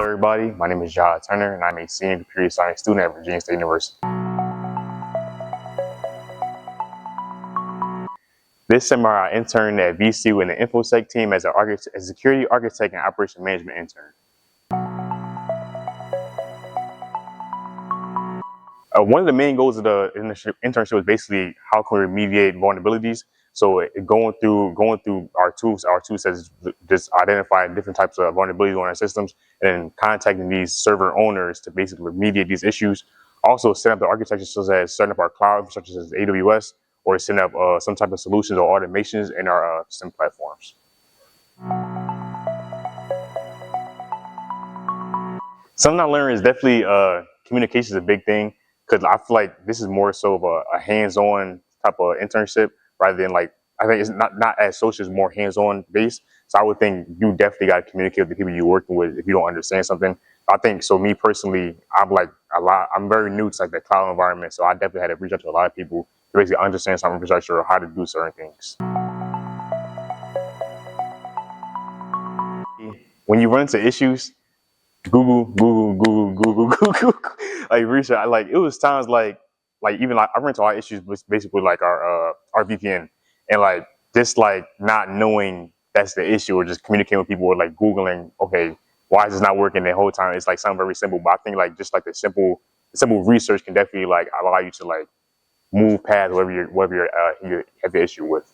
Everybody, my name is Jihad and I'm a senior computer science student at Virginia State University. This summer, I interned at VCU in the InfoSec team as a security architect and operation management intern. One of the main goals of the internship was basically how can we remediate vulnerabilities. So going through our tools says just identifying different types of vulnerabilities on our systems and then contacting these server owners to basically remediate these issues. Also set up the architecture such as setting up our cloud, such as AWS, or setting up some type of solutions or automations in our SIM platforms. Something I learned is definitely communication is a big thing, because I feel like this is more so of a hands-on type of internship rather than like, I think it's not as social, it's more hands-on based. So I would think you definitely got to communicate with the people you're working with if you don't understand something. I think, so me personally, I'm very new to like the cloud environment, so I definitely had to reach out to a lot of people to basically understand some infrastructure or how to do certain things. When you run into issues, Google, like research. It was times I run into our issues with basically like our VPN, and like just like not knowing that's the issue, or just communicating with people, or like Googling, okay, why is this not working the whole time? It's like something very simple, but I think like just like the simple research can definitely like allow you to like move past whatever you have the issue with.